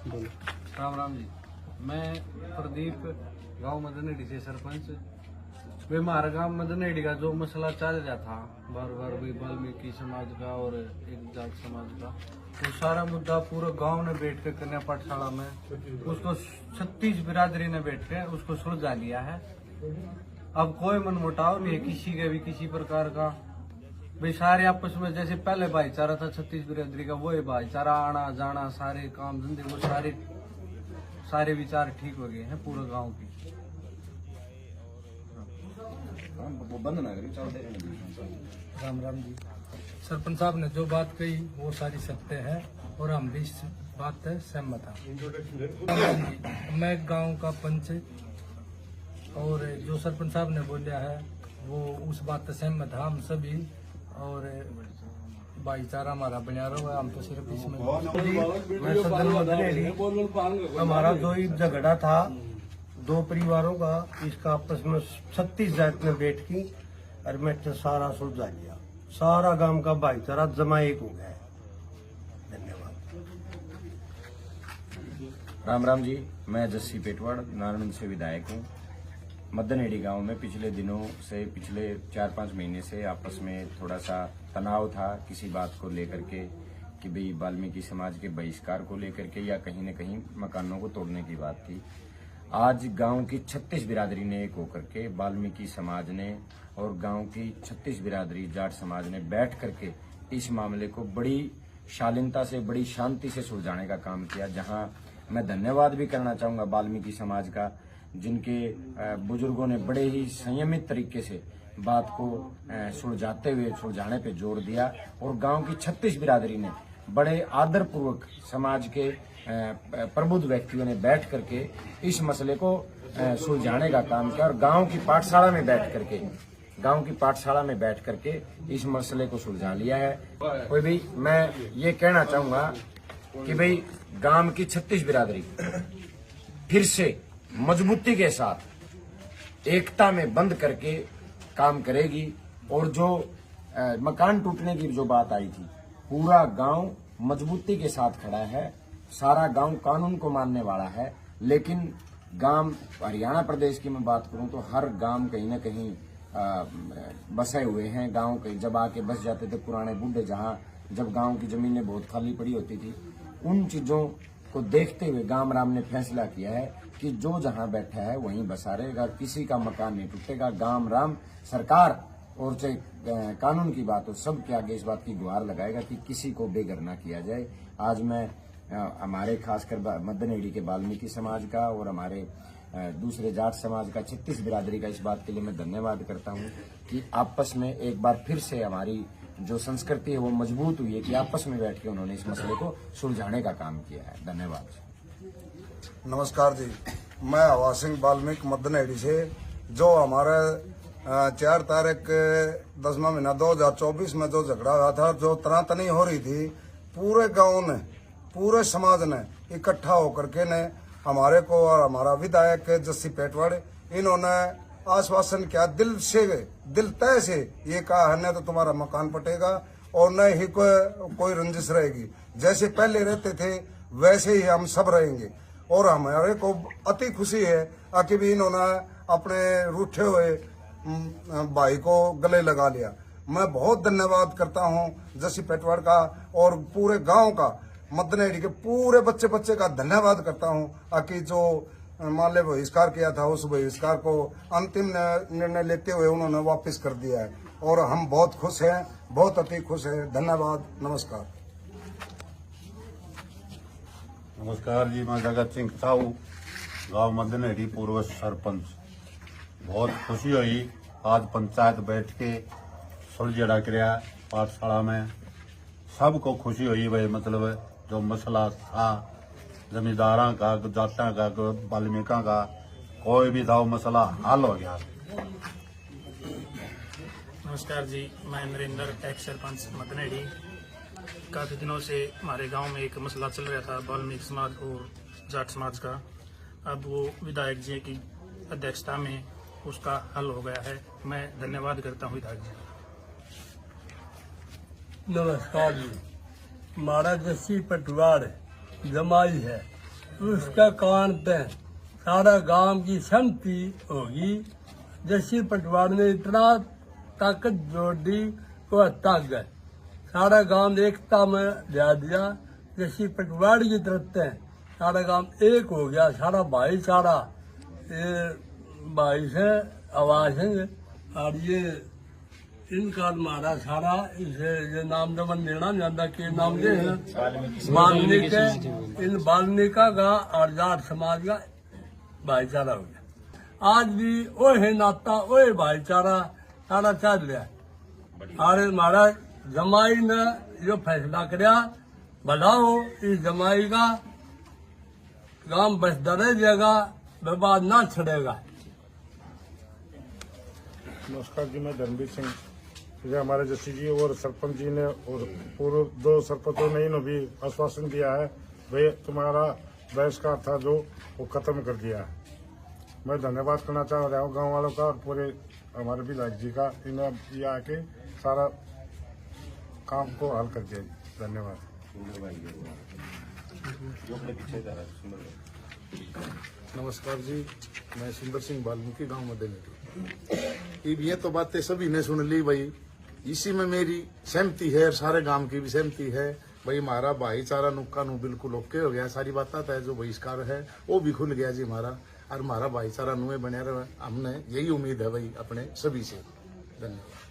राम राम जी। मैं प्रदीप गांव मदनहेड़ी से सरपंच। वे हमारे गांव मदनहेड़ी का जो मसला चल रहा था बार बार भी वाल्मीकि समाज का और एक जाट समाज का, वो सारा मुद्दा पूरे गांव ने बैठ कर कन्या पाठशाला में उसको 36 बिरादरी ने बैठ के उसको सुलझा लिया है। अब कोई मनमुटाव नहीं है किसी के भी किसी प्रकार का। भाई सारे आपस में जैसे पहले भाईचारा था 36 बिरादरी का, वही भाईचारा, आना जाना, सारे काम धंधे, वो सारे विचार ठीक हो गए हैं पूरे गांव की। राम राम जी। सरपंच साहब ने जो बात कही वो सारी सत्य है और हम भी इस बात से सहमत हैं। मैं गांव का पंच और जो सरपंच साहब ने बोला है वो उस बात से सहमत है हम सभी। और भाईचारा हमारा बना रहा है, हम तो सिर्फ इसमें हमारा जो झगड़ा था दो परिवारों का, इसका आपस में 36 जात में बैठ की और मैं सारा सुलझा लिया। सारा गांव का भाईचारा जमा एक हो गया है। धन्यवाद। राम राम जी। मैं जस्सी पेटवाड़ नारायण से विधायक हूँ। मदनहेड़ी गांव में पिछले दिनों से, पिछले 4-5 महीने से आपस में थोड़ा सा तनाव था किसी बात को लेकर के कि भाई वाल्मीकि समाज के बहिष्कार को लेकर के या कहीं न कहीं मकानों को तोड़ने की बात थी। आज गांव की 36 बिरादरी ने एक होकर के वाल्मीकि समाज ने और गांव की 36 बिरादरी जाट समाज ने बैठ करके इस मामले को बड़ी शालीनता से, बड़ी शांति से सुलझाने का काम किया। जहां मैं धन्यवाद भी करना चाहूंगा वाल्मीकि समाज का, जिनके बुजुर्गों ने बड़े ही संयमित तरीके से बात को सुलझाने पे जोर दिया और गांव की 36 बिरादरी ने बड़े आदरपूर्वक समाज के प्रबुद्ध व्यक्तियों ने बैठ करके इस मसले को सुलझाने का काम किया और गांव की पाठशाला में बैठ करके इस मसले को सुलझा लिया है। कोई भी मैं ये कहना चाहूंगा कि भाई गांव की 36 बिरादरी फिर से मजबूती के साथ एकता में बंद करके काम करेगी और जो मकान टूटने की जो बात आई थी, पूरा गांव मजबूती के साथ खड़ा है। सारा गांव कानून को मानने वाला है, लेकिन गांव हरियाणा प्रदेश की मैं बात करूं तो हर गांव कहीं न कहीं बसे हुए हैं। गांव के जब आके बस जाते थे पुराने बूढ़े, जहां जब गांव की जमीनें बहुत खाली पड़ी होती थी, उन चीजों को देखते हुए गांव राम ने फैसला किया है कि जो जहां बैठा है वहीं बसा रहेगा, किसी का मकान नहीं टूटेगा। गांव राम सरकार और चाहे कानून की बात हो, सबके आगे इस बात की गुहार लगाएगा कि किसी को बेघर ना किया जाए। आज मैं हमारे खासकर मदनहेड़ी के वाल्मीकि समाज का और हमारे दूसरे जाट समाज का 36 बिरादरी का इस बात के लिए मैं धन्यवाद करता हूं कि आपस में एक बार फिर से हमारी जो संस्कृति है वो मजबूत हुई है कि आपस में बैठ के उन्होंने इस मसले को सुलझाने का काम किया है। धन्यवाद। नमस्कार जी। मैं हवा सिंह वाल्मीकि मदनहेड़ी से, जो हमारा 4 तारीख 10वां महीना 2024 में जो झगड़ा हुआ था, जो तनातनी हो रही थी, पूरे गांव ने, पूरे समाज ने इकट्ठा होकर के ने हमारे को और हमारा विधायक जस्सी पेटवाड़, इन्होंने आश्वासन किया, दिल तय से ये कहा है, न तो तुम्हारा मकान पटेगा और न ही कोई रंजिश रहेगी। जैसे पहले रहते थे वैसे ही हम सब रहेंगे। और हमारे को अति खुशी है कि भी इन्होंने अपने रूठे हुए भाई को गले लगा लिया। मैं बहुत धन्यवाद करता हूं जस्सी पेटवाड़ का और पूरे गांव का, मदनहेड़ी के पूरे बच्चे का धन्यवाद करता हूं कि जो मान ले बहिष्कार किया था, उस बहिष्कार को अंतिम निर्णय लेते हुए उन्होंने वापस कर दिया है और हम बहुत खुश हैं, बहुत अति खुश हैं। धन्यवाद। नमस्कार। नमस्कार जी। मैं जगत सिंह साहू, गांव मदनहेड़ी पूर्व सरपंच। बहुत खुशी हुई आज पंचायत बैठ के सुलझा कराया पाठशाला में। सबको खुशी हुई भाई, मतलब जो मसला था जमींदारा का, जाटा का, वाल्मीका का, कोई भी था वो मसला हल हो गया। नमस्कार जी। मैं नरेंद्र, एक्स सरपंच मदनहेड़ी। काफी दिनों से हमारे गांव में एक मसला चल रहा था वाल्मीकि समाज और जाट समाज का। अब वो विधायक जी की अध्यक्षता में उसका हल हो गया है। मैं धन्यवाद करता हूँ विधायक जी। नमस्कार जी। हमारा जस्सी पेटवाड़ जमाई है उसका कारण पे सारा गांव की सहमति होगी। जैसी पटवार ने इतना ताकत जोड़ दी को तक गए, सारा गांव एकता में ला दिया। जैसी पटवार की तरफ से सारा गांव एक हो गया, सारा भाईचारा भाई से आवाज है। और ये इनका हमारा सारा इसे ये नाम दमन देना ज्यादा के नाम दे वाल्मीकि है। इन वाल्मीकि का और जाट समाज का भाईचारा हो गया। आज भी वो है नाता, वो है भाईचारा सारा चल रहा है। और हमारा जमाई ने जो फैसला कराया भला हो, इस जमाई का गांव बसता रह जाएगा, विवाद ना छड़ेगा। नमस्कार जी, मैं धर्मवीर सिंह। ये हमारे जसी जी और सरपंच जी ने और पूर्व 2 सरपंचों ने इन्होंने भी आश्वासन दिया है भाई तुम्हारा बहिष्कार था जो वो खत्म कर दिया है। मैं धन्यवाद करना चाह रहा हूँ गांव वालों का और पूरे हमारे विधायक जी का, इन्होंने ये आके सारा काम को हल कर दिया। धन्यवाद। नमस्कार जी, मैं सुंदर सिंह वाल्मीकि गांव मदनेड़ी। ये तो बातें सभी ने सुन ली भाई, इसी में मेरी सहमति है और सारे गांव की भी सहमति है भाई। हमारा भाईचारा नुक्का नु बिल्कुल ओके हो गया। सारी बात है जो बहिष्कार है वो भी खुल गया जी हमारा, और हमारा भाईचारा नुए बने रहे। हमने यही उम्मीद है भाई अपने सभी से। धन्यवाद।